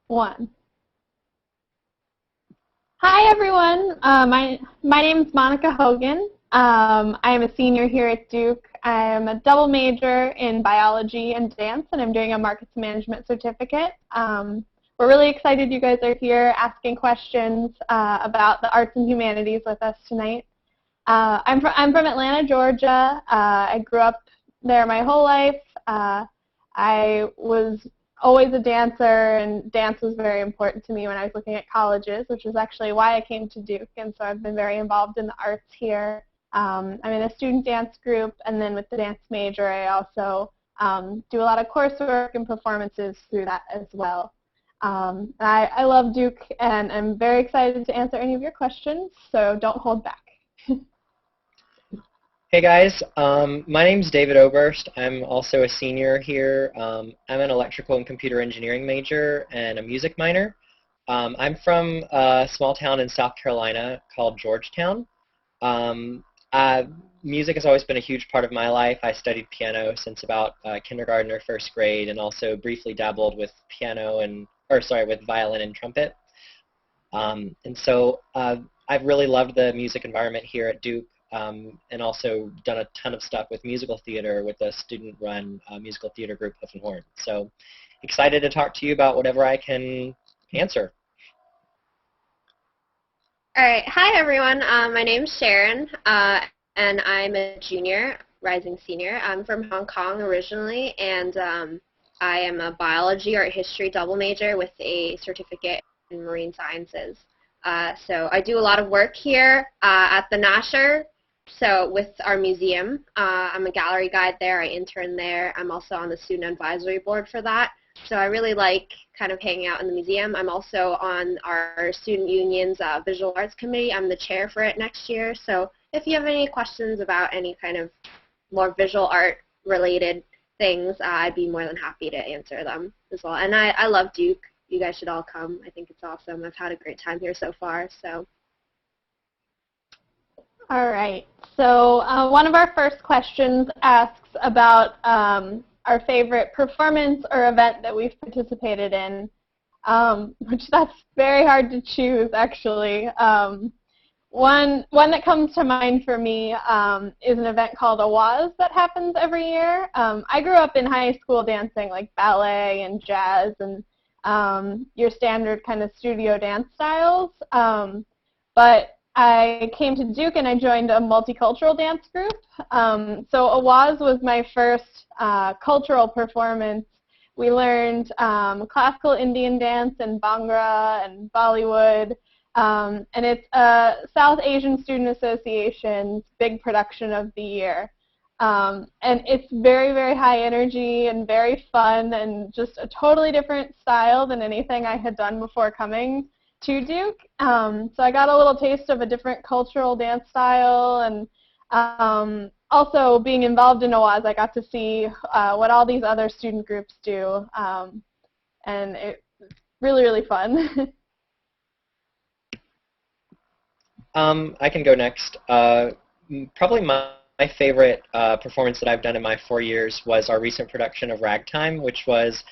One. Hi, everyone. My name is Monica Hogan. I am a senior here at Duke. I am a double major in biology and dance, and I'm doing a markets management certificate. We're really excited you guys are here asking questions about the arts and humanities with us tonight. I'm from Atlanta, Georgia. I grew up there my whole life. I was always a dancer, and dance was very important to me when I was looking at colleges, which is actually why I came to Duke, and so I've been very involved in the arts here. I'm in a student dance group, and then with the dance major, I also do a lot of coursework and performances through that as well. I love Duke, and I'm very excited to answer any of your questions, so don't hold back. Hey guys, my name's David Oberst. I'm also a senior here. I'm an electrical and computer engineering major and a music minor. I'm from a small town in South Carolina called Georgetown. Music has always been a huge part of my life. I studied piano since about kindergarten or first grade, and also briefly dabbled with with violin and trumpet. And so I've really loved the music environment here at Duke. And also done a ton of stuff with musical theater with a student-run musical theater group, Hoof and Horn. So excited to talk to you about whatever I can answer. All right. Hi, everyone. My name's Sharon, and I'm a junior, rising senior. I'm from Hong Kong originally, and I am a biology or history double major with a certificate in marine sciences. So I do a lot of work here at the Nasher. So with our museum, I'm a gallery guide there. I intern there. I'm also on the student advisory board for that. So I really like kind of hanging out in the museum. I'm also on our student union's visual arts committee. I'm the chair for it next year. So if you have any questions about any kind of more visual art related things, I'd be more than happy to answer them as well. And I love Duke. You guys should all come. I think it's awesome. I've had a great time here so far. So. All right. So one of our first questions asks about our favorite performance or event that we've participated in, which that's very hard to choose, actually. One that comes to mind for me is an event called Awaz that happens every year. I grew up in high school dancing like ballet and jazz and your standard kind of studio dance styles, but I came to Duke and I joined a multicultural dance group. So Awaz was my first cultural performance. We learned classical Indian dance and Bhangra and Bollywood, and it's South Asian Student Association's big production of the year. And it's very, very high energy and very fun and just a totally different style than anything I had done before coming to Duke. So I got a little taste of a different cultural dance style, and also being involved in Awaz, I got to see what all these other student groups do, and it's really, really fun. I can go next. Probably my favorite performance that I've done in my 4 years was our recent production of Ragtime, which was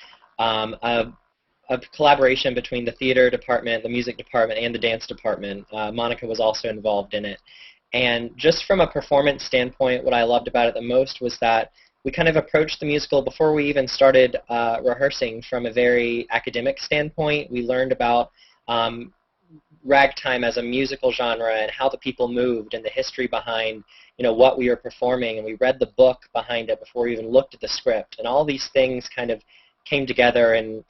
a collaboration between the theater department, the music department, and the dance department. Monica was also involved in it. And just from a performance standpoint, what I loved about it the most was that we kind of approached the musical before we even started rehearsing from a very academic standpoint. We learned about ragtime as a musical genre and how the people moved and the history behind what we were performing, and we read the book behind it before we even looked at the script, and all these things kind of came together, and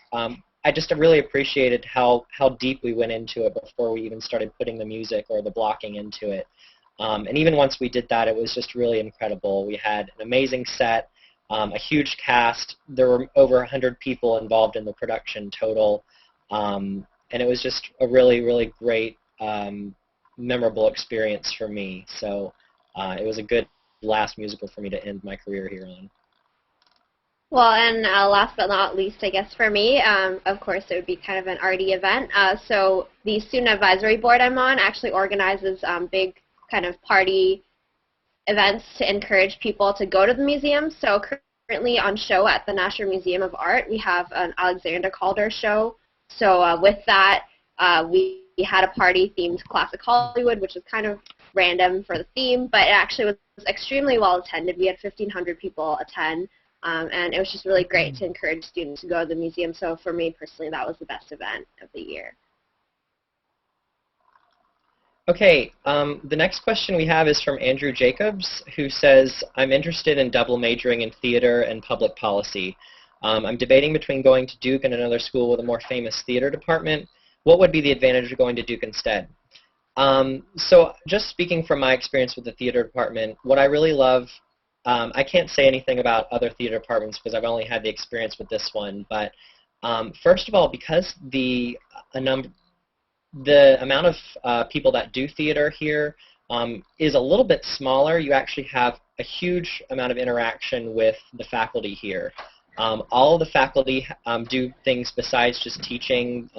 I just really appreciated how deep we went into it before we even started putting the music or the blocking into it. And even once we did that, it was just really incredible. We had an amazing set, a huge cast. There were over 100 people involved in the production total, and it was just a really, really great, memorable experience for me. So it was a good last musical for me to end my career here on. Well, and last but not least, I guess for me, of course, it would be kind of an arty event. So the student advisory board I'm on actually organizes big kind of party events to encourage people to go to the museum. So currently on show at the National Museum of Art, we have an Alexander Calder show So with that, we had a party themed Classic Hollywood, which was kind of random for the theme, but it actually was extremely well attended. We had 1,500 people attend, and it was just really great to encourage students to go to the museum. So for me personally, that was the best event of the year. Okay, the next question we have is from Andrew Jacobs, who says, I'm interested in double majoring in theater and public policy. I'm debating between going to Duke and another school with a more famous theater department. What would be the advantage of going to Duke instead? So just speaking from my experience with the theater department, what I really love, I can't say anything about other theater departments because I've only had the experience with this one, but first of all, because the amount of people that do theater here is a little bit smaller, you actually have a huge amount of interaction with the faculty here. All of the faculty do things besides just teaching.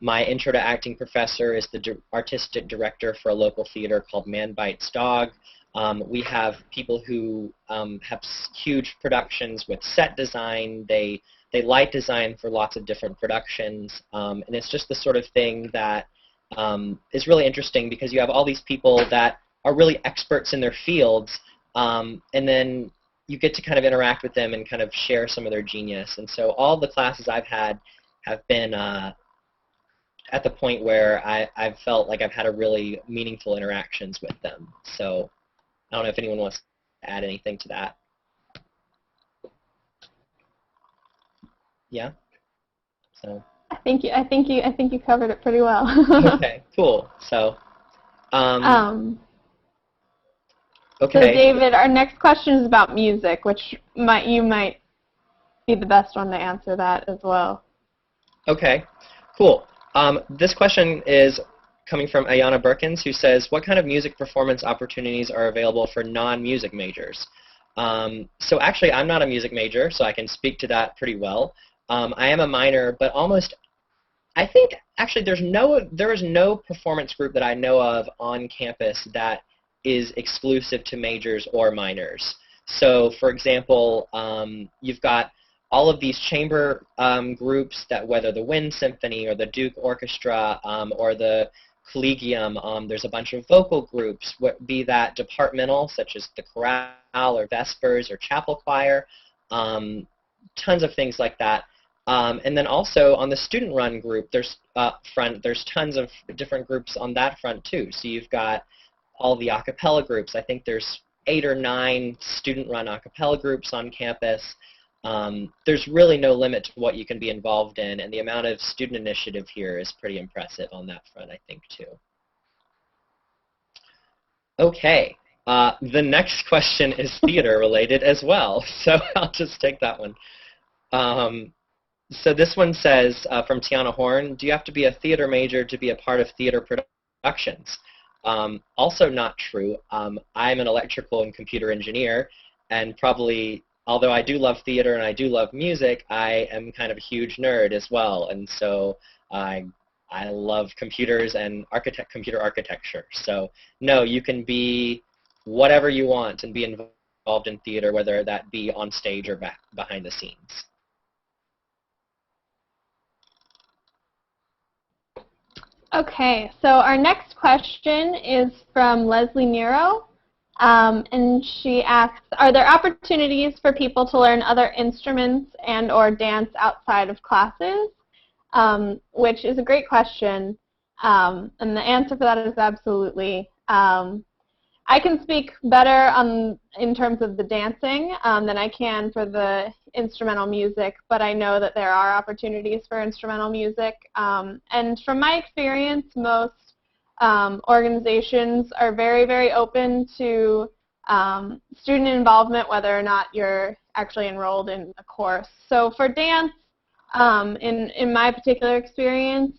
My intro to acting professor is the artistic director for a local theater called Man Bites Dog. We have people who have huge productions with set design. They light design for lots of different productions, and it's just the sort of thing that is really interesting because you have all these people that are really experts in their fields, and then you get to kind of interact with them and kind of share some of their genius. And so all the classes I've had have been at the point where I've felt like I've had a really meaningful interactions with them. So I don't know if anyone wants to add anything to that. Yeah. So. I think you covered it pretty well. Okay. Cool. So. Okay. So David, our next question is about music, which you might be the best one to answer that as well. Okay. Cool. This question is coming from Ayana Berkins, who says, what kind of music performance opportunities are available for non-music majors? So actually, I'm not a music major, so I can speak to that pretty well. I am a minor, but I think actually there is no performance group that I know of on campus that is exclusive to majors or minors. So for example, you've got all of these chamber groups that, whether the Wind Symphony or the Duke Orchestra or the Collegium, there's a bunch of vocal groups, be that departmental, such as the chorale or vespers or chapel choir, tons of things like that. And then also on the student-run group, there's tons of different groups on that front too. So you've got all the a cappella groups. I think there's 8 or 9 student-run a cappella groups on campus. There's really no limit to what you can be involved in, and the amount of student initiative here is pretty impressive on that front, I think, too. Okay, the next question is theater-related as well, so I'll just take that one. So this one says, from Tiana Horn, do you have to be a theater major to be a part of theater productions? Also not true. I'm an electrical and computer engineer, and probably, although I do love theater and I do love music, I am kind of a huge nerd as well, and so I love computers and computer architecture. So no, you can be whatever you want and be involved in theater, whether that be on stage or behind the scenes. Okay, so our next question is from Leslie Nero, and she asks, are there opportunities for people to learn other instruments and or dance outside of classes? Which is a great question, and the answer for that is absolutely. I can speak better in terms of the dancing than I can for the instrumental music, but I know that there are opportunities for instrumental music. And from my experience, most organizations are very, very open to student involvement, whether or not you're actually enrolled in a course. So for dance, in my particular experience,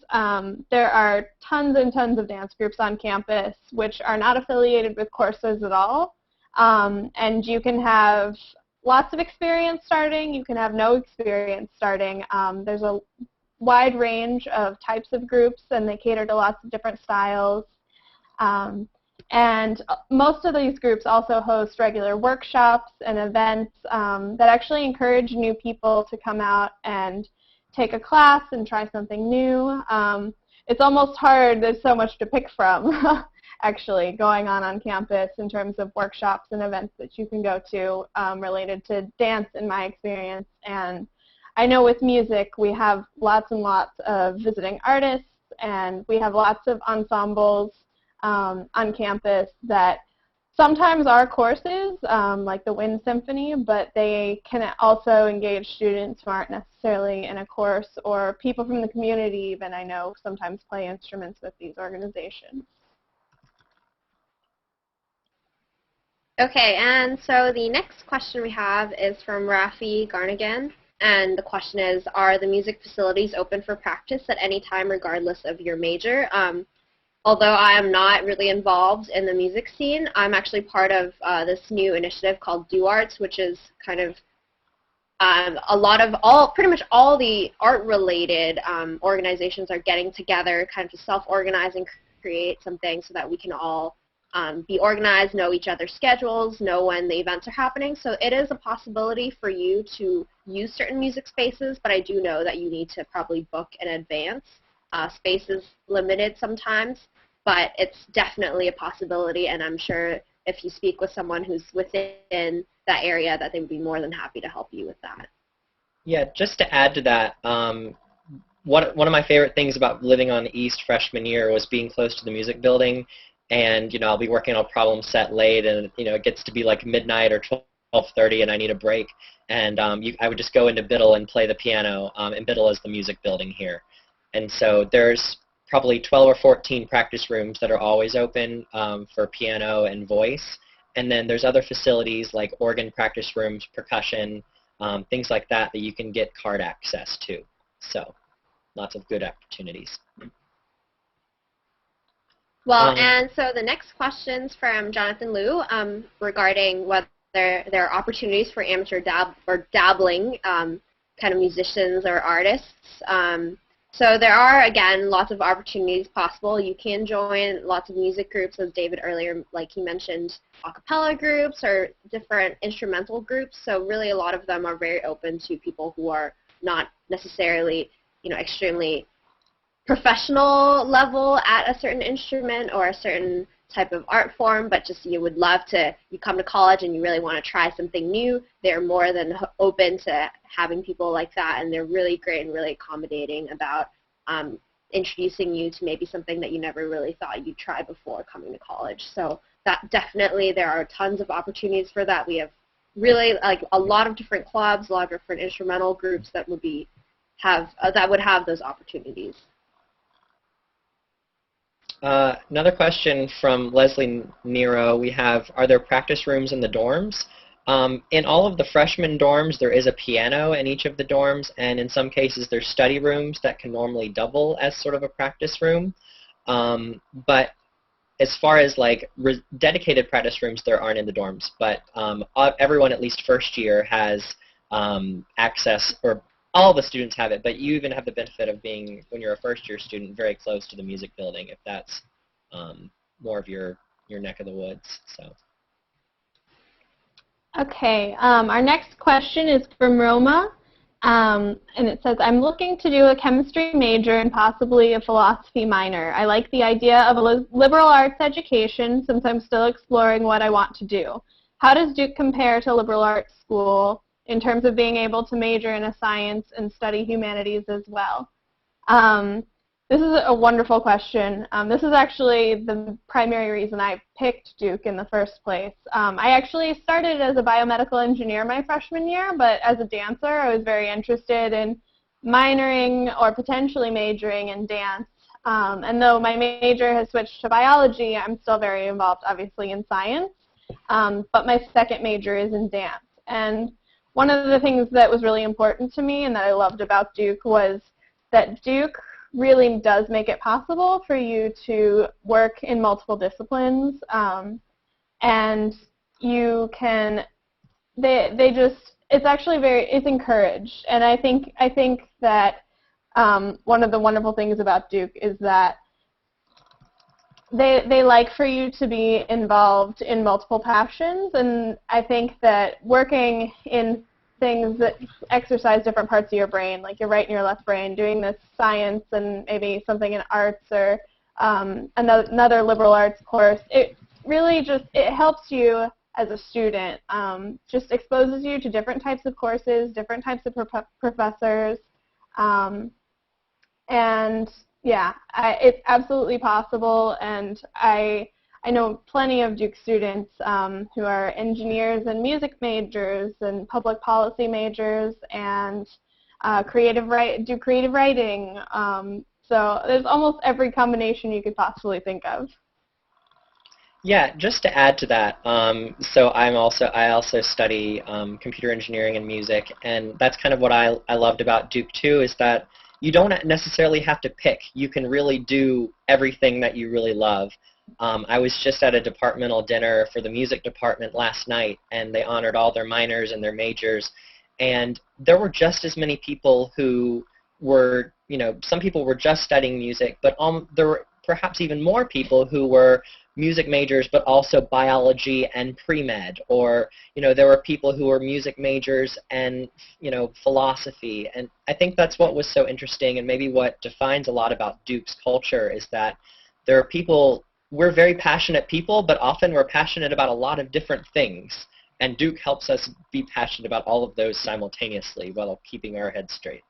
there are tons and tons of dance groups on campus which are not affiliated with courses at all. And you can have lots of experience starting, you can have no experience starting. There's a wide range of types of groups, and they cater to lots of different styles. And most of these groups also host regular workshops and events that actually encourage new people to come out and take a class and try something new. It's almost hard. There's so much to pick from, actually, going on campus in terms of workshops and events that you can go to related to dance, in my experience. And I know with music, we have lots and lots of visiting artists, and we have lots of ensembles on campus that sometimes are courses, like the Wind Symphony, but they can also engage students who aren't necessarily in a course, or people from the community even, I know, sometimes play instruments with these organizations. Okay, and so the next question we have is from Rafi Garnigan, and the question is, are the music facilities open for practice at any time regardless of your major? Although I am not really involved in the music scene, I'm actually part of this new initiative called Do Arts, which is kind of pretty much all the art-related organizations are getting together kind of to self-organize and create something so that we can all be organized, know each other's schedules, know when the events are happening. So it is a possibility for you to use certain music spaces, but I do know that you need to probably book in advance. Space is limited sometimes, but it's definitely a possibility, and I'm sure if you speak with someone who's within that area that they would be more than happy to help you with that. Yeah, just to add to that, one of my favorite things about living on the East freshman year was being close to the music building, and I'll be working on a problem set late, and it gets to be like midnight or 12:30, and I need a break, and I would just go into Biddle and play the piano, and Biddle is the music building here. And so there's probably 12 or 14 practice rooms that are always open for piano and voice. And then there's other facilities like organ practice rooms, percussion, things like that that you can get card access to. So lots of good opportunities. Well, and so the next question's from Jonathan Liu regarding whether there are opportunities for amateur dabbling kind of musicians or artists. So there are, again, lots of opportunities possible. You can join lots of music groups, as David earlier, like he mentioned, a cappella groups or different instrumental groups. So really a lot of them are very open to people who are not necessarily, extremely professional level at a certain instrument or a certain type of art form, but just you come to college and you really want to try something new. They're more than open to having people like that, and they're really great and really accommodating about introducing you to maybe something that you never really thought you'd try before coming to college. So that definitely, there are tons of opportunities for that. We have really a lot of different clubs, a lot of different instrumental groups that would have those opportunities. Another question from Leslie Nero. We have, are there practice rooms in the dorms? In all of the freshman dorms, there is a piano in each of the dorms, and in some cases there's study rooms that can normally double as sort of a practice room. But as far as dedicated practice rooms, there aren't in the dorms. But everyone, at least first year, has access, or all the students have it, but you even have the benefit of being, when you're a first-year student, very close to the music building, if that's more of your neck of the woods. So. Okay, our next question is from Roma, and it says, I'm looking to do a chemistry major and possibly a philosophy minor. I like the idea of a liberal arts education since I'm still exploring what I want to do. How does Duke compare to liberal arts school in terms of being able to major in a science and study humanities as well? This is a wonderful question. This is actually the primary reason I picked Duke in the first place. I actually started as a biomedical engineer my freshman year, but as a dancer I was very interested in minoring or potentially majoring in dance. And though my major has switched to biology, I'm still very involved, obviously, in science. But my second major is in dance. And one of the things that was really important to me and that I loved about Duke was that Duke really does make it possible for you to work in multiple disciplines, and you can, it's actually it's encouraged. And I think that one of the wonderful things about Duke is that they like for you to be involved in multiple passions, and I think that working in things that exercise different parts of your brain, like your right and your left brain, doing this science and maybe something in arts or another liberal arts course. It really just, it helps you as a student, just exposes you to different types of courses, different types of professors, and yeah, it's absolutely possible, and I know plenty of Duke students who are engineers and music majors and public policy majors and do creative writing. So there's almost every combination you could possibly think of. Yeah, just to add to that, so I also study computer engineering and music, and that's kind of what I loved about Duke too, is that you don't necessarily have to pick. You can really do everything that you really love. I was just at a departmental dinner for the music department last night, and they honored all their minors and their majors, and there were just as many people who were, some people were just studying music, but there were perhaps even more people who were music majors but also biology and pre-med, or there were people who were music majors and philosophy. And I think that's what was so interesting, and maybe what defines a lot about Duke's culture is that there are people, we're very passionate people, but often we're passionate about a lot of different things, and Duke helps us be passionate about all of those simultaneously while keeping our heads straight.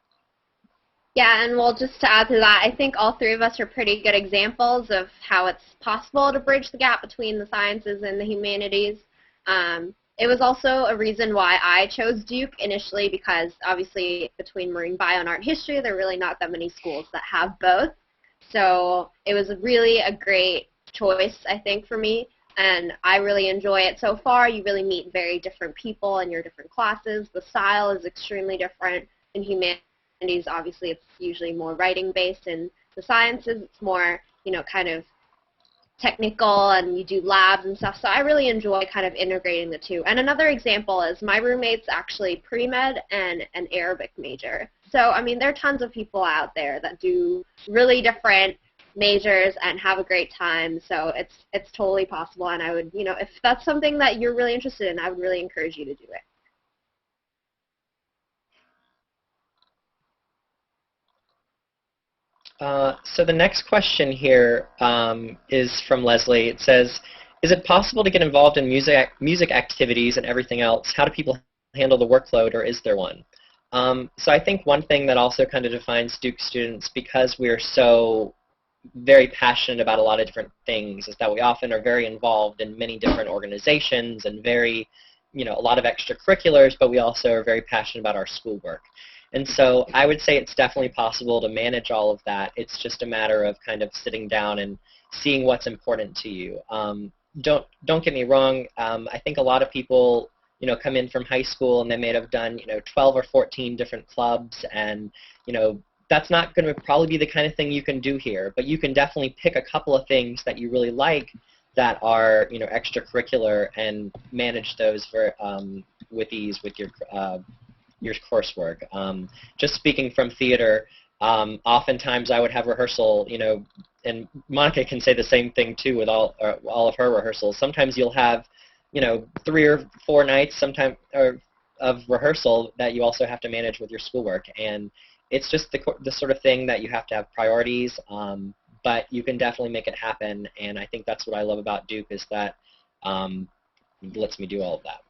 Yeah, and well, just to add to that, I think all three of us are pretty good examples of how it's possible to bridge the gap between the sciences and the humanities. It was also a reason why I chose Duke initially, because obviously between marine bio and art history, there are really not that many schools that have both. So it was really a great choice, I think, for me, and I really enjoy it so far. You really meet very different people in your different classes. The style is extremely different in humanities. Obviously, it's usually more writing-based. In the sciences, it's more, kind of technical, and you do labs and stuff. So I really enjoy kind of integrating the two. And another example is my roommate's actually pre-med and an Arabic major. So, I mean, there are tons of people out there that do really different majors and have a great time. So it's totally possible. And I would, if that's something that you're really interested in, I would really encourage you to do it. So the next question here is from Leslie. It says, is it possible to get involved in music activities and everything else? How do people handle the workload, or is there one? So I think one thing that also kind of defines Duke students, because we're so very passionate about a lot of different things, is that we often are very involved in many different organizations and very, a lot of extracurriculars, but we also are very passionate about our schoolwork. And so I would say it's definitely possible to manage all of that. It's just a matter of kind of sitting down and seeing what's important to you. Don't get me wrong. I think a lot of people, come in from high school and they may have done, 12 or 14 different clubs, and, that's not going to probably be the kind of thing you can do here. But you can definitely pick a couple of things that you really like that are, extracurricular, and manage those with ease with your coursework. Just speaking from theater, oftentimes I would have rehearsal, and Monica can say the same thing too with all of her rehearsals. Sometimes you'll have, 3 or 4 nights of rehearsal that you also have to manage with your schoolwork, and it's just the sort of thing that you have to have priorities, but you can definitely make it happen, and I think that's what I love about Duke, is that it lets me do all of that.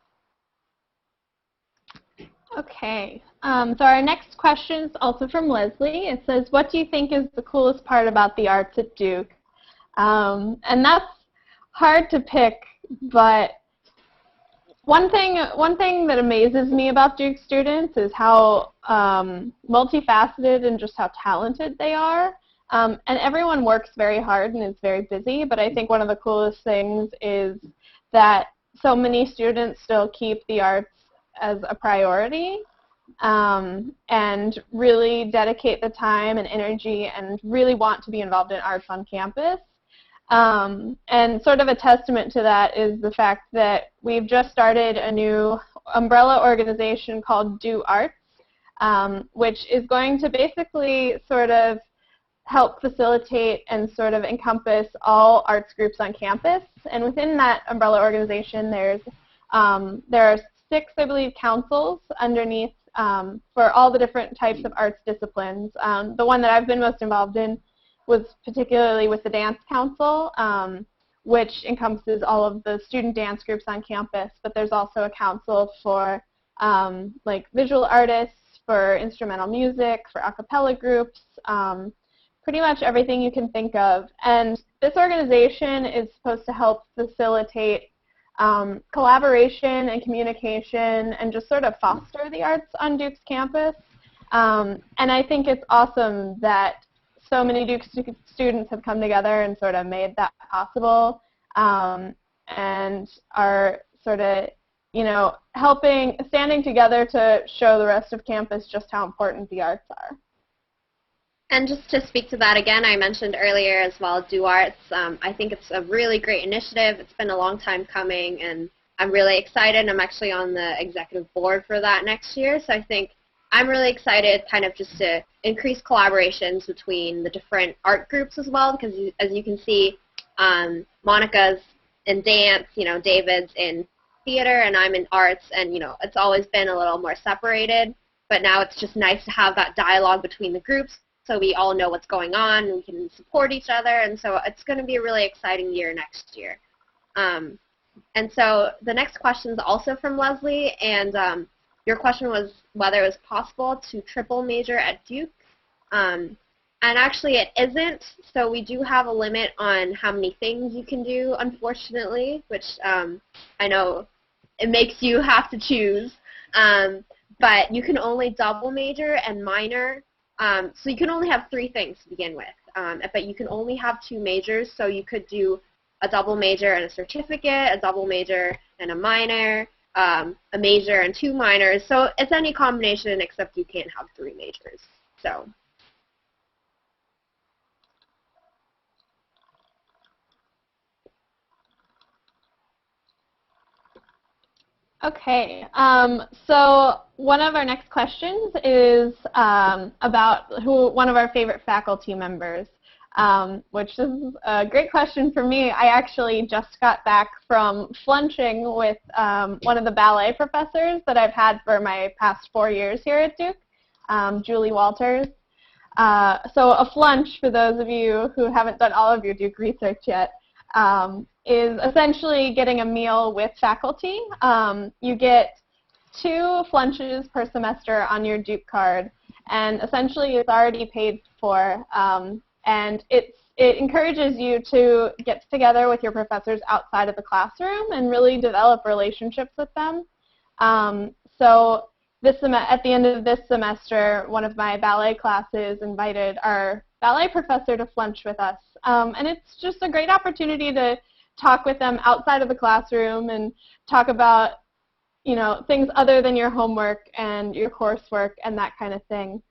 Okay, so our next question is also from Leslie. It says, what do you think is the coolest part about the arts at Duke? And that's hard to pick, but one thing that amazes me about Duke students is how multifaceted and just how talented they are. And everyone works very hard and is very busy, but I think one of the coolest things is that so many students still keep the arts as a priority, and really dedicate the time and energy and really want to be involved in arts on campus. And sort of a testament to that is the fact that we've just started a new umbrella organization called Do Arts, which is going to basically sort of help facilitate and sort of encompass all arts groups on campus. And within that umbrella organization, there are 6, I believe, councils underneath for all the different types of arts disciplines. The one that I've been most involved in was particularly with the Dance Council, which encompasses all of the student dance groups on campus, but there's also a council for like visual artists, for instrumental music, for a cappella groups, pretty much everything you can think of. And this organization is supposed to help facilitate collaboration and communication and just sort of foster the arts on Duke's campus. And I think it's awesome that so many Duke students have come together and sort of made that possible, and are sort of, you know, standing together to show the rest of campus just how important the arts are. And just to speak to that again, I mentioned earlier as well, Do Arts. I think it's a really great initiative. It's been a long time coming, and I'm really excited. I'm actually on the executive board for that next year, so I think I'm really excited kind of just to increase collaborations between the different art groups as well, because as you can see, Monica's in dance, you know, David's in theater, and I'm in arts, and, you know, it's always been a little more separated, but now it's just nice to have that dialogue between the groups so we all know what's going on, and we can support each other, and so it's going to be a really exciting year next year. And so the next question is also from Leslie, and your question was whether it was possible to triple major at Duke. And actually it isn't, so we do have a limit on how many things you can do, unfortunately, which I know it makes you have to choose. But you can only double major and minor. So you can only have 3 things to begin with, but you can only have 2 majors, so you could do a double major and a certificate, a double major and a minor, a major and 2 minors. So it's any combination except you can't have 3 majors. So. Okay, so one of our next questions is about one of our favorite faculty members, which is a great question for me. I actually just got back from flunching with one of the ballet professors that I've had for my past 4 years here at Duke, Julie Walters. So a flunch, for those of you who haven't done all of your Duke research yet, is essentially getting a meal with faculty. You get 2 flunches per semester on your Duke card, and essentially it's already paid for, and it encourages you to get together with your professors outside of the classroom and really develop relationships with them. So at the end of this semester, one of my ballet classes invited our ballet professor to flunch with us, and it's just a great opportunity to talk with them outside of the classroom and talk about, you know, things other than your homework and your coursework and that kind of thing.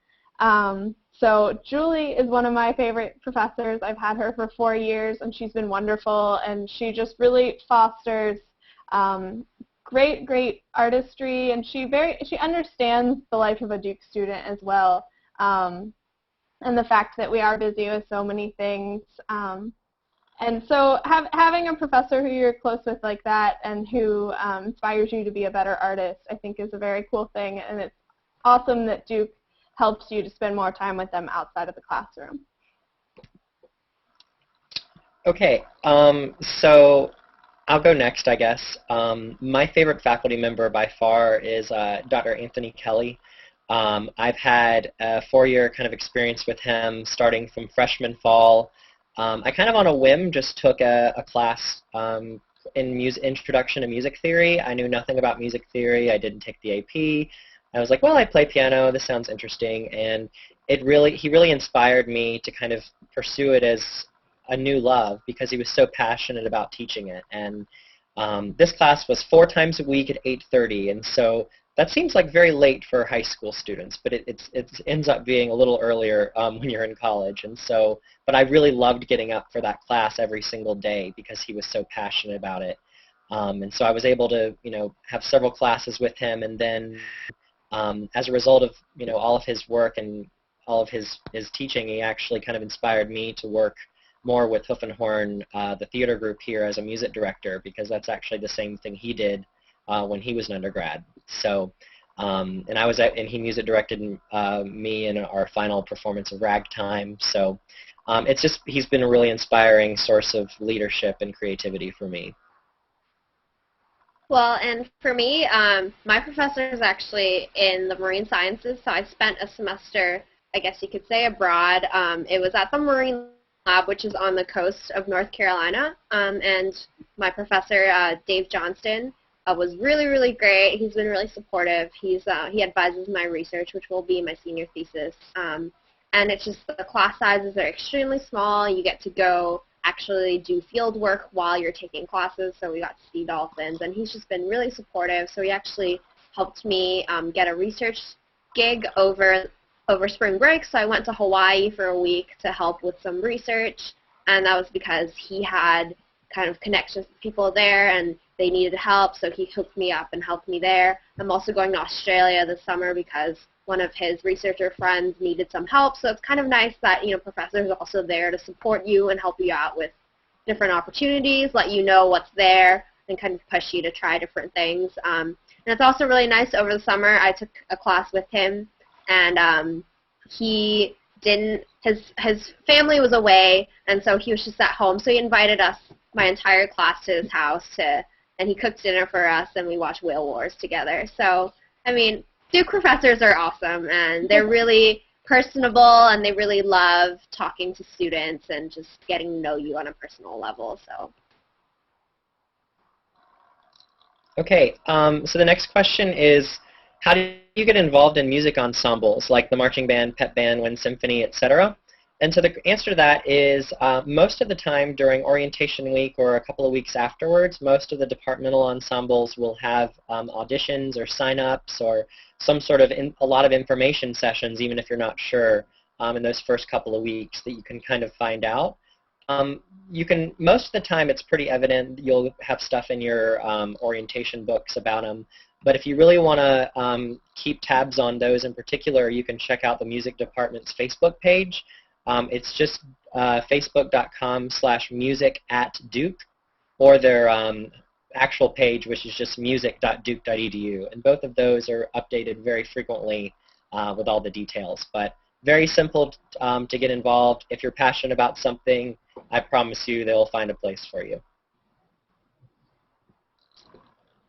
So Julie is one of my favorite professors. I've had her for 4 years, and she's been wonderful, and she just really fosters great artistry, and she understands the life of a Duke student as well, and the fact that we are busy with so many things. And so having a professor who you're close with like that and who inspires you to be a better artist, I think is a very cool thing, and it's awesome that Duke helps you to spend more time with them outside of the classroom. Okay, so I'll go next, I guess. My favorite faculty member by far is Dr. Anthony Kelly. I've had a 4-year kind of experience with him starting from freshman fall. I kind of on a whim just took a class in Introduction to Music Theory. I knew nothing about music theory. I didn't take the AP. I was like, well, I play piano. This sounds interesting. And he really inspired me to kind of pursue it as a new love because he was so passionate about teaching it. And this class was 4 times a week at 8:30. And so that seems like very late for high school students, but it ends up being a little earlier when you're in college. And so, but I really loved getting up for that class every single day because he was so passionate about it. And so I was able to, you know, have several classes with him, and then as a result of, you know, all of his work and all of his teaching, he actually kind of inspired me to work more with Hoof and Horn, the theater group here, as a music director, because that's actually the same thing he did when he was an undergrad. So, and he music directed me in our final performance of Ragtime. So, he's been a really inspiring source of leadership and creativity for me. Well, and for me, my professor is actually in the marine sciences, so I spent a semester, I guess you could say, abroad. It was at the Marine Lab, which is on the coast of North Carolina, and my professor, Dave Johnston, was really, really great. He's been really supportive. He advises my research, which will be my senior thesis, and it's just the class sizes are extremely small. You get to go actually do field work while you're taking classes, so we got to see dolphins, and he's just been really supportive. So he actually helped me get a research gig over spring break, so I went to Hawaii for a week to help with some research, and that was because he had kind of connections with people there, and they needed help, so he hooked me up and helped me there. I'm also going to Australia this summer because one of his researcher friends needed some help, so it's kind of nice that, professors are also there to support you and help you out with different opportunities, let you know what's there, and kind of push you to try different things. And it's also really nice over the summer. I took a class with him, and his family was away, and so he was just at home, so he invited us, my entire class, to his house, and he cooked dinner for us, and we watched Whale Wars together. So, I mean, Duke professors are awesome, and they're really personable, and they really love talking to students and just getting to know you on a personal level. So. Okay, so the next question is, how do you get involved in music ensembles like the marching band, pep band, wind symphony, etc.? And so the answer to that is most of the time during orientation week or a couple of weeks afterwards, most of the departmental ensembles will have auditions or sign-ups or some sort of a lot of information sessions, even if you're not sure, in those first couple of weeks that you can kind of find out. Most of the time it's pretty evident. You'll have stuff in your orientation books about them. But if you really want to keep tabs on those in particular, you can check out the music department's Facebook page. It's just facebook.com/music@Duke, or their actual page, which is just music.duke.edu. And both of those are updated very frequently with all the details. But very simple to get involved. If you're passionate about something, I promise you they'll find a place for you.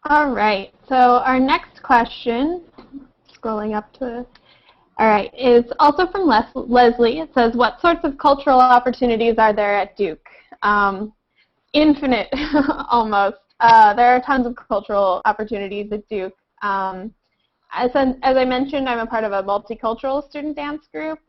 All right, so our next question, scrolling up to it. All right, is also from Leslie. It says, what sorts of cultural opportunities are there at Duke? Infinite, almost. There are tons of cultural opportunities at Duke. As I mentioned, I'm a part of a multicultural student dance group.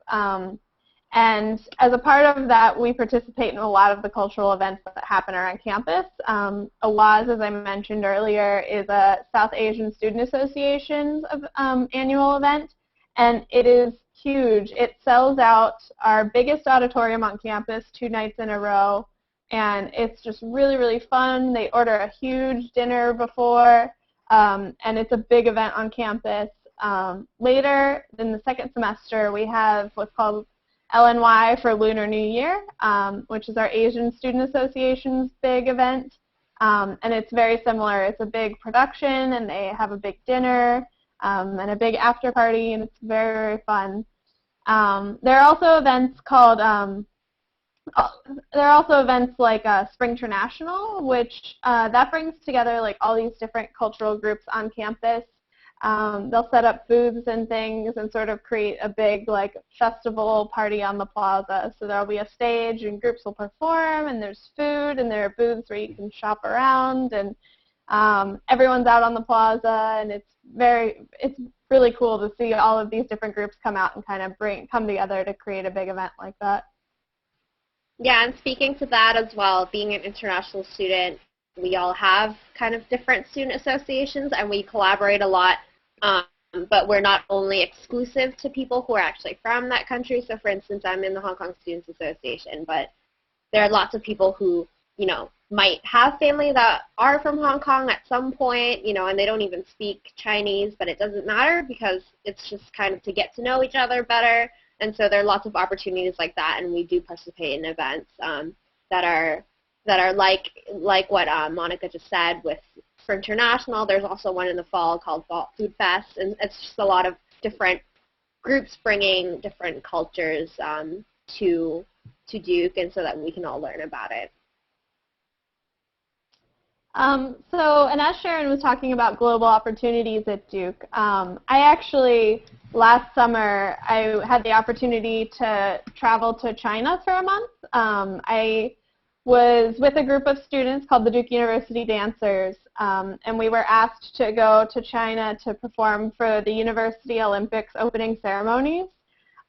And as a part of that, we participate in a lot of the cultural events that happen around campus. AWAS, as I mentioned earlier, is a South Asian Student Association's annual event. And it is huge. It sells out our biggest auditorium on campus 2 nights in a row, and it's just really, really fun. They order a huge dinner before, and it's a big event on campus. Later in the second semester, we have what's called LNY for Lunar New Year, which is our Asian Student Association's big event, and it's very similar. It's a big production, and they have a big dinner. And a big after party, and it's very, very fun. There are also events called, like Spring International, which that brings together like all these different cultural groups on campus. They'll set up booths and things and sort of create a big like festival party on the plaza. So there'll be a stage and groups will perform, and there's food, and there are booths where you can shop around, and everyone's out on the plaza, and it's really cool to see all of these different groups come out and kind of come together to create a big event like that. Yeah, and speaking to that as well, being an international student, we all have kind of different student associations, and we collaborate a lot, but we're not only exclusive to people who are actually from that country. So, for instance, I'm in the Hong Kong Students Association, but there are lots of people who, might have family that are from Hong Kong at some point, and they don't even speak Chinese, but it doesn't matter because it's just kind of to get to know each other better. And so there are lots of opportunities like that, and we do participate in events that are like what Monica just said, with for International. There's also one in the fall called Fall Food Fest, and it's just a lot of different groups bringing different cultures to Duke, and so that we can all learn about it. And as Sharon was talking about global opportunities at Duke, I actually, last summer, I had the opportunity to travel to China for a month. I was with a group of students called the Duke University Dancers, and we were asked to go to China to perform for the University Olympics opening ceremonies.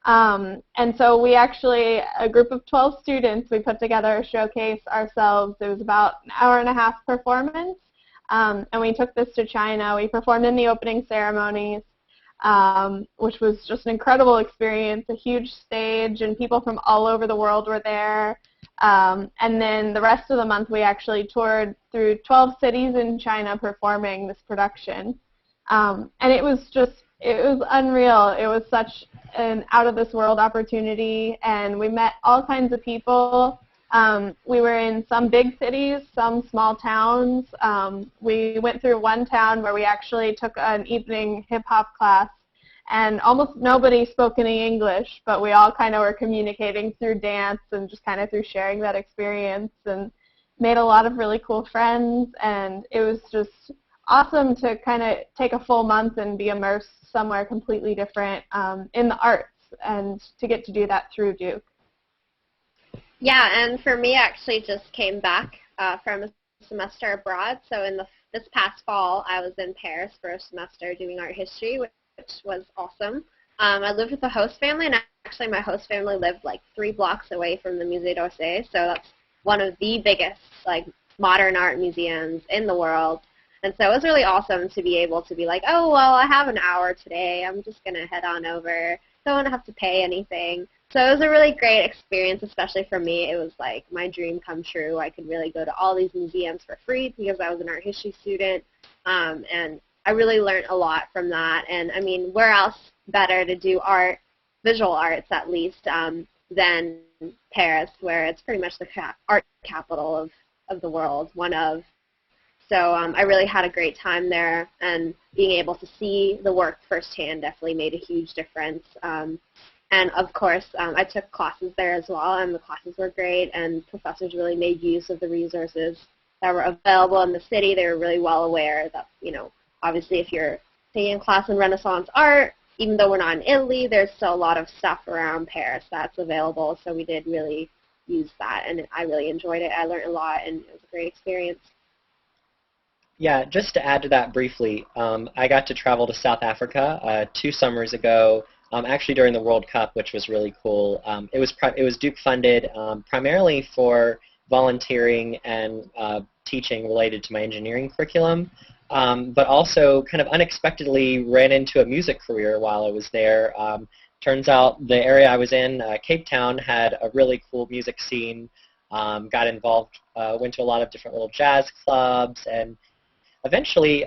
And so we actually, a group of 12 students, we put together a showcase ourselves. It was about an hour-and-a-half performance, and we took this to China. We performed in the opening ceremonies, which was just an incredible experience, a huge stage, and people from all over the world were there. And then the rest of the month we actually toured through 12 cities in China performing this production. And it was unreal. It was such an out-of-this-world opportunity, and we met all kinds of people. We were in some big cities, some small towns. We went through one town where we actually took an evening hip-hop class, and almost nobody spoke any English, but we all kind of were communicating through dance and just kind of through sharing that experience, and made a lot of really cool friends, and it was just awesome to kind of take a full month and be immersed somewhere completely different in the arts, and to get to do that through Duke. Yeah, and for me, I actually just came back from a semester abroad. So this past fall, I was in Paris for a semester doing art history, which was awesome. I lived with a host family, and actually my host family lived like 3 blocks away from the Musée d'Orsay, so that's one of the biggest modern art museums in the world. And so it was really awesome to be able to be like, oh, well, I have an hour today. I'm just going to head on over. Don't have to pay anything. So it was a really great experience, especially for me. It was like my dream come true. I could really go to all these museums for free because I was an art history student. And I really learned a lot from that. And, I mean, where else better to do art, visual arts at least, than Paris, where it's pretty much the art capital of the world, one of. So I really had a great time there, and being able to see the work firsthand definitely made a huge difference. And of course, I took classes there as well, and the classes were great, and professors really made use of the resources that were available in the city. They were really well aware that, obviously if you're taking a class in Renaissance art, even though we're not in Italy, there's still a lot of stuff around Paris that's available, so we did really use that, and I really enjoyed it. I learned a lot, and it was a great experience. Yeah, just to add to that briefly, I got to travel to South Africa 2 summers ago, actually during the World Cup, which was really cool. It was Duke funded primarily for volunteering and teaching related to my engineering curriculum, but also kind of unexpectedly ran into a music career while I was there. Turns out the area I was in, Cape Town, had a really cool music scene, got involved, went to a lot of different little jazz clubs, and eventually,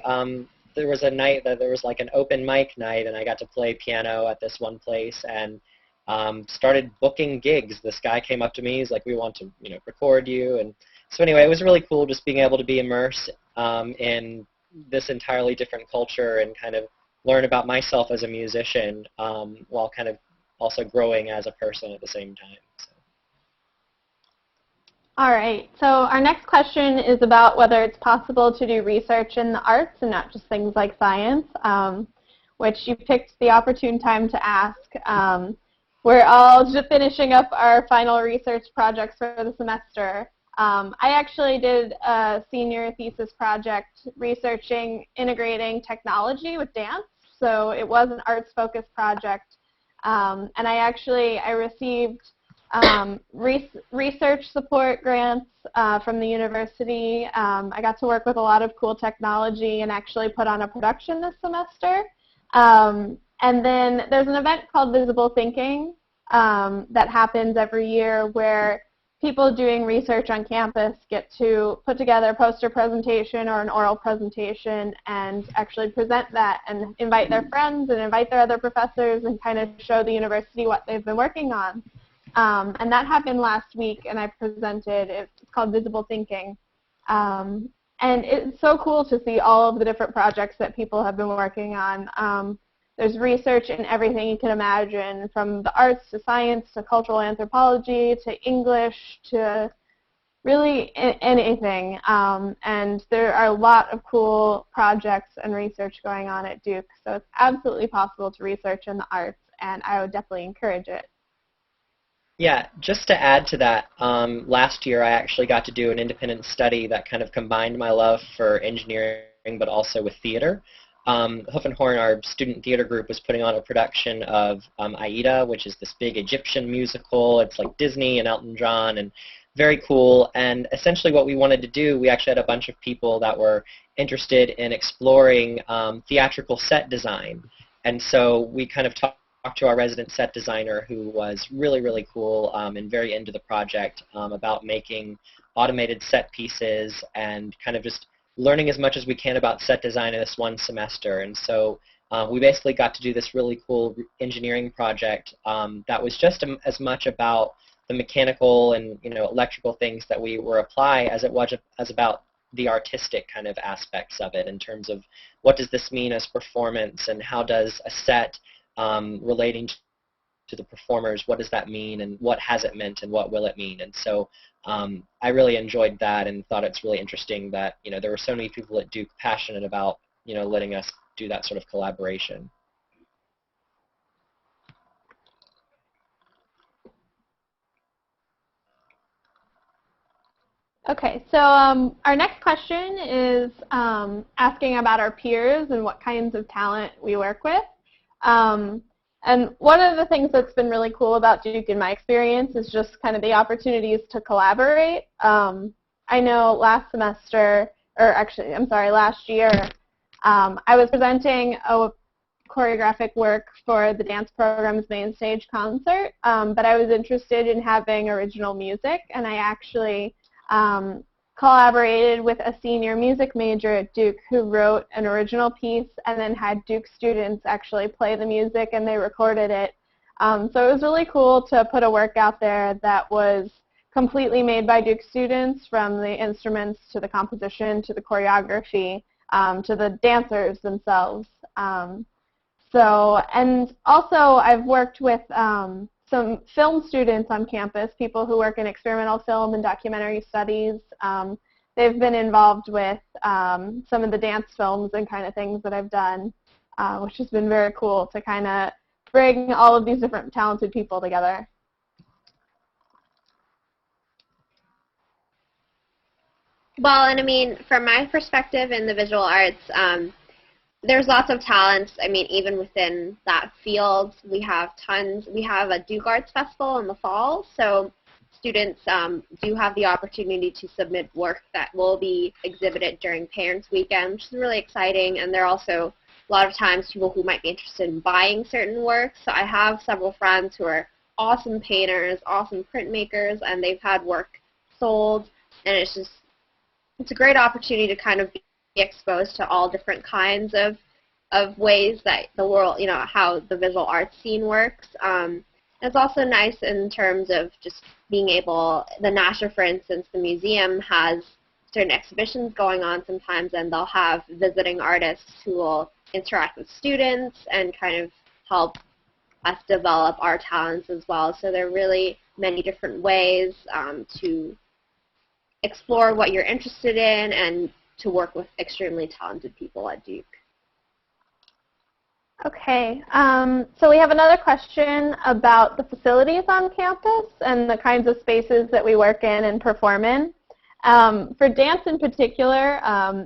there was a night that there was like an open mic night, and I got to play piano at this one place, and started booking gigs. This guy came up to me. He's like, "We want to, record you." And so anyway, it was really cool just being able to be immersed in this entirely different culture and kind of learn about myself as a musician while kind of also growing as a person at the same time. So. All right, so our next question is about whether it's possible to do research in the arts and not just things like science, which you picked the opportune time to ask. We're all just finishing up our final research projects for the semester. I actually did a senior thesis project researching integrating technology with dance, so it was an arts-focused project, and I received research support grants from the university. I got to work with a lot of cool technology and actually put on a production this semester. And then there's an event called Visible Thinking that happens every year where people doing research on campus get to put together a poster presentation or an oral presentation and actually present that and invite their friends and invite their other professors and kind of show the university what they've been working on. And that happened last week, and I presented. It's called Visible Thinking. And And it's so cool to see all of the different projects that people have been working on. There's research in everything you can imagine, from the arts to science to cultural anthropology to English to really anything. And there are a lot of cool projects and research going on at Duke, so it's absolutely possible to research in the arts, and I would definitely encourage it. Yeah, just to add to that, last year I actually got to do an independent study that kind of combined my love for engineering but also with theater. Hoof and Horn, our student theater group, was putting on a production of Aida, which is this big Egyptian musical. It's like Disney and Elton John, and very cool. And essentially what we wanted to do, we actually had a bunch of people that were interested in exploring theatrical set design. And so we kind of talked to our resident set designer, who was really, really cool and very into the project, about making automated set pieces and kind of just learning as much as we can about set design in this one semester. And so we basically got to do this really cool engineering project that was just as much about the mechanical and electrical things that we were applying as it was as about the artistic kind of aspects of it, in terms of what does this mean as performance, and how does a set relating to the performers, what does that mean, and what has it meant, and what will it mean? And so I really enjoyed that and thought it's really interesting that there were so many people at Duke passionate about letting us do that sort of collaboration. Okay, so our next question is asking about our peers and what kinds of talent we work with. And one of the things that's been really cool about Duke in my experience is just kind of the opportunities to collaborate. I know last year, I was presenting a choreographic work for the dance program's main stage concert, but I was interested in having original music, and I actually collaborated with a senior music major at Duke who wrote an original piece and then had Duke students actually play the music, and they recorded it. So it was really cool to put a work out there that was completely made by Duke students, from the instruments to the composition to the choreography to the dancers themselves. And also I've worked with some film students on campus, people who work in experimental film and documentary studies. They've been involved with some of the dance films and kind of things that I've done, which has been very cool to kind of bring all of these different talented people together. Well, and I mean, from my perspective in the visual arts, there's lots of talents. I mean, even within that field, we have tons. We have a Duke Arts Festival in the fall, so students do have the opportunity to submit work that will be exhibited during Parents Weekend, which is really exciting. And there are also a lot of times people who might be interested in buying certain works. So I have several friends who are awesome painters, awesome printmakers, and they've had work sold, and it's a great opportunity to kind of be exposed to all different kinds of ways that the world, how the visual arts scene works. It's also nice in terms of just being able, the Nasher, for instance, the museum has certain exhibitions going on sometimes, and they'll have visiting artists who will interact with students and kind of help us develop our talents as well. So there are really many different ways to explore what you're interested in and to work with extremely talented people at Duke. Okay, so we have another question about the facilities on campus and the kinds of spaces that we work in and perform in. For dance in particular,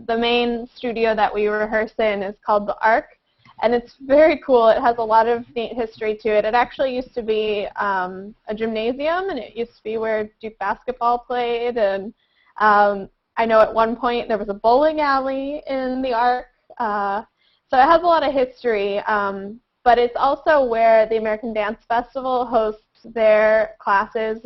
the main studio that we rehearse in is called the Arc, and it's very cool. It has a lot of neat history to it. It actually used to be a gymnasium, and it used to be where Duke basketball played, and I know at one point there was a bowling alley in the Arc. So it has a lot of history, but it's also where the American Dance Festival hosts their classes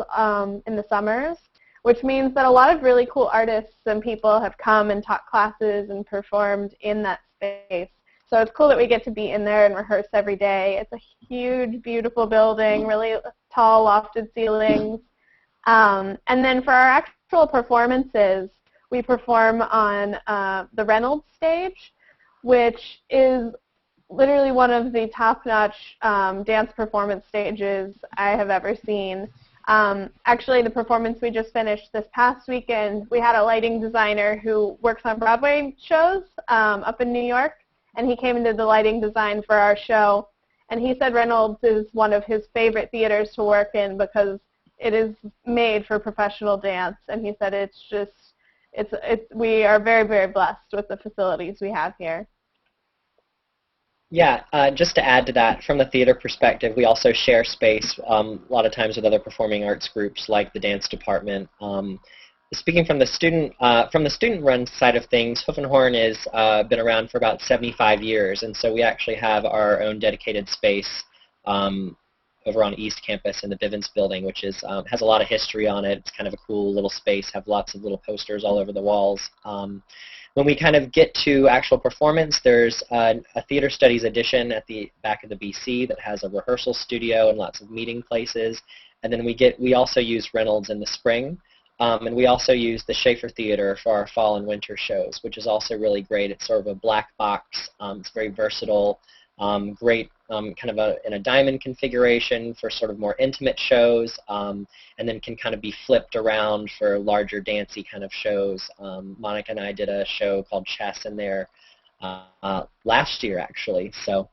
in the summers, which means that a lot of really cool artists and people have come and taught classes and performed in that space. So it's cool that we get to be in there and rehearse every day. It's a huge, beautiful building, really tall, lofted ceilings. And then for our actual performances, we perform on the Reynolds stage, which is literally one of the top-notch dance performance stages I have ever seen. Actually, the performance we just finished this past weekend, we had a lighting designer who works on Broadway shows up in New York, and he came and did the lighting design for our show. And he said Reynolds is one of his favorite theaters to work in because it is made for professional dance. And he said we are very, very blessed with the facilities we have here. Yeah, just to add to that, from the theater perspective, we also share space a lot of times with other performing arts groups like the dance department. Speaking from the student-run side of things, Hoof and Horn has been around for about 75 years, and so we actually have our own dedicated space over on East Campus in the Bivens building, which is has a lot of history on it. It's kind of a cool little space, have lots of little posters all over the walls. When we kind of get to actual performance, there's a theater studies edition at the back of the BC that has a rehearsal studio and lots of meeting places. And then we also use Reynolds in the spring. And we also use the Schaefer Theater for our fall and winter shows, which is also really great. It's sort of a black box. It's very versatile, great kind of in a diamond configuration for sort of more intimate shows, and then can kind of be flipped around for larger dancey kind of shows. Monica and I did a show called Chess in there last year, actually. So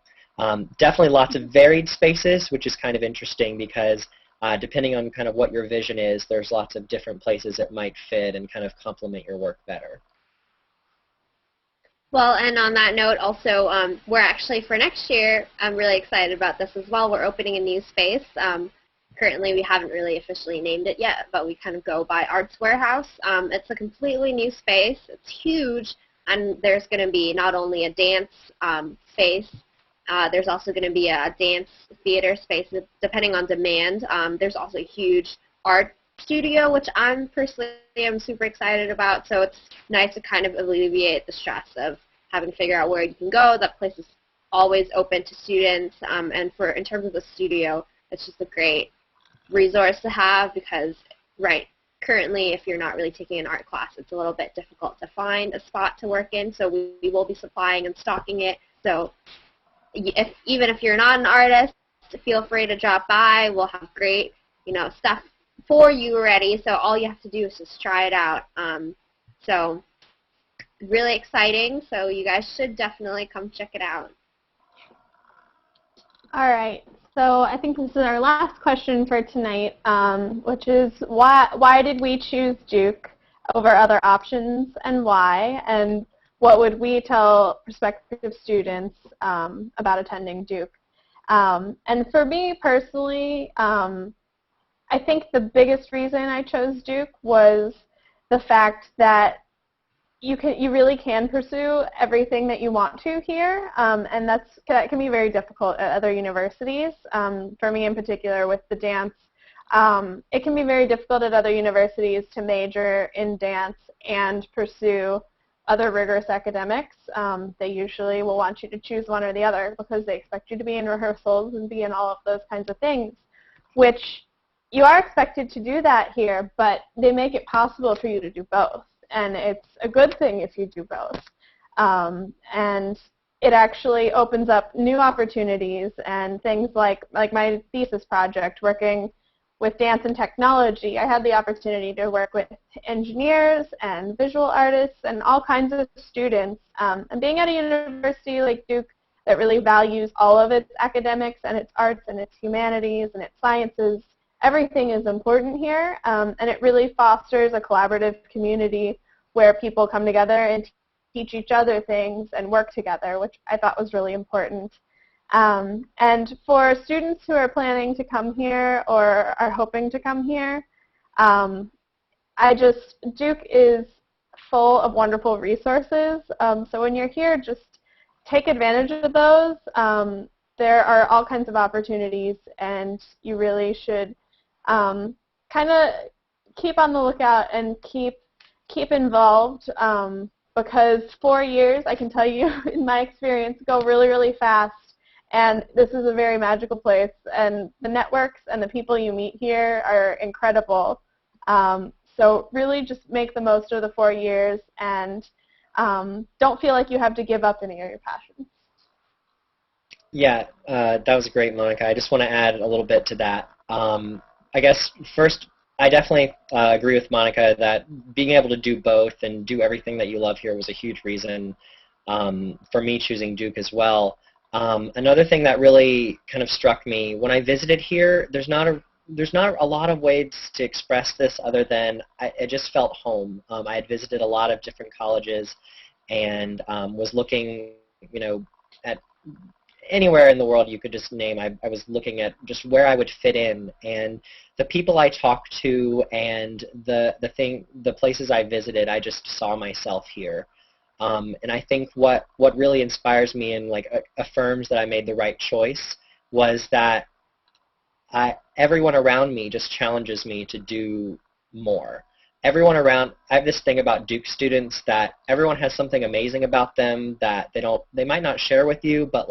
definitely lots of varied spaces, which is kind of interesting because depending on kind of what your vision is, there's lots of different places it might fit and kind of complement your work better. Well, and on that note, also, we're actually, for next year, I'm really excited about this as well. We're opening a new space. Currently, we haven't really officially named it yet, but we kind of go by Arts Warehouse. It's a completely new space. It's huge, and there's going to be not only a dance space, there's also going to be a dance theater space, depending on demand. There's also a huge art studio, which I'm personally am super excited about, so it's nice to kind of alleviate the stress of having to figure out where you can go. That place is always open to students, and in terms of the studio, it's just a great resource to have because, currently if you're not really taking an art class, it's a little bit difficult to find a spot to work in, so we will be supplying and stocking it. So even if you're not an artist, feel free to drop by. We'll have great, stuff for you already, so all you have to do is just try it out. So really exciting, so you guys should definitely come check it out. All right, so I think this is our last question for tonight, which is why did we choose Duke over other options and why, and what would we tell prospective students about attending Duke? And for me personally, I think the biggest reason I chose Duke was the fact that you really can pursue everything that you want to here, and that can be very difficult at other universities. For me in particular with the dance, it can be very difficult at other universities to major in dance and pursue other rigorous academics. They usually will want you to choose one or the other because they expect you to be in rehearsals and be in all of those kinds of things, which you are expected to do that here, but they make it possible for you to do both. And it's a good thing if you do both. And it actually opens up new opportunities and things like my thesis project, working with dance and technology. I had the opportunity to work with engineers and visual artists and all kinds of students. And being at a university like Duke that really values all of its academics and its arts and its humanities and its sciences, everything is important here, and it really fosters a collaborative community where people come together and teach each other things and work together, which I thought was really important. And for students who are planning to come here or are hoping to come here, Duke is full of wonderful resources, so when you're here, just take advantage of those. There are all kinds of opportunities, and you really should kind of keep on the lookout and keep involved, because 4 years, I can tell you in my experience, go really, really fast, and this is a very magical place, and the networks and the people you meet here are incredible. So really just make the most of the 4 years and don't feel like you have to give up any of your passions. Yeah, that was great, Monica. I just want to add a little bit to that. I guess first, I definitely agree with Monica that being able to do both and do everything that you love here was a huge reason for me choosing Duke as well. Another thing that really kind of struck me when I visited here, there's not a lot of ways to express this other than I just felt home. I had visited a lot of different colleges and was looking, at anywhere in the world you could just name. I was looking at just where I would fit in, and the people I talked to and the places I visited, I just saw myself here. And I think what really inspires me and affirms that I made the right choice was that everyone around me just challenges me to do more. Everyone around, I have this thing about Duke students that everyone has something amazing about them that they might not share with you, but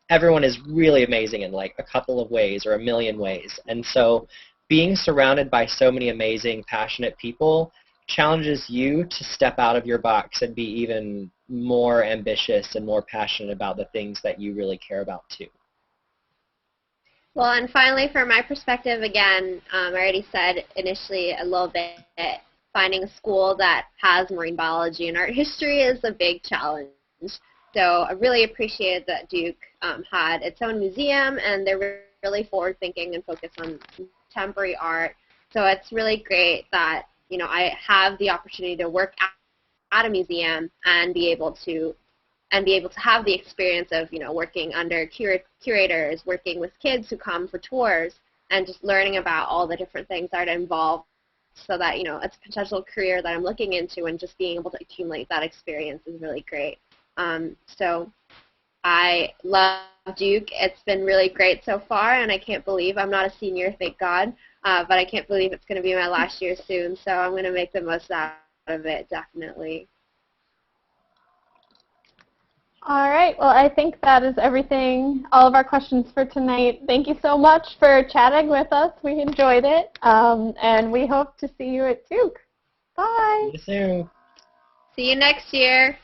everyone is really amazing in a couple of ways or a million ways. And so being surrounded by so many amazing, passionate people challenges you to step out of your box and be even more ambitious and more passionate about the things that you really care about too. Well, and finally, from my perspective, again, I already said initially a little bit, finding a school that has marine biology and art history is a big challenge. So I really appreciated that Duke had its own museum, and they're really forward-thinking and focused on contemporary art. So it's really great that I have the opportunity to work at a museum and be able to have the experience of working under curators, working with kids who come for tours, and just learning about all the different things that are involved, so that it's a potential career that I'm looking into, and just being able to accumulate that experience is really great. So I love Duke. It's been really great so far, and I can't believe I'm not a senior, thank God, but I can't believe it's going to be my last year soon, so I'm going to make the most out of it, definitely. All right. Well, I think that is everything, all of our questions for tonight. Thank you so much for chatting with us. We enjoyed it, and we hope to see you at Duke. Bye. See you soon. See you next year.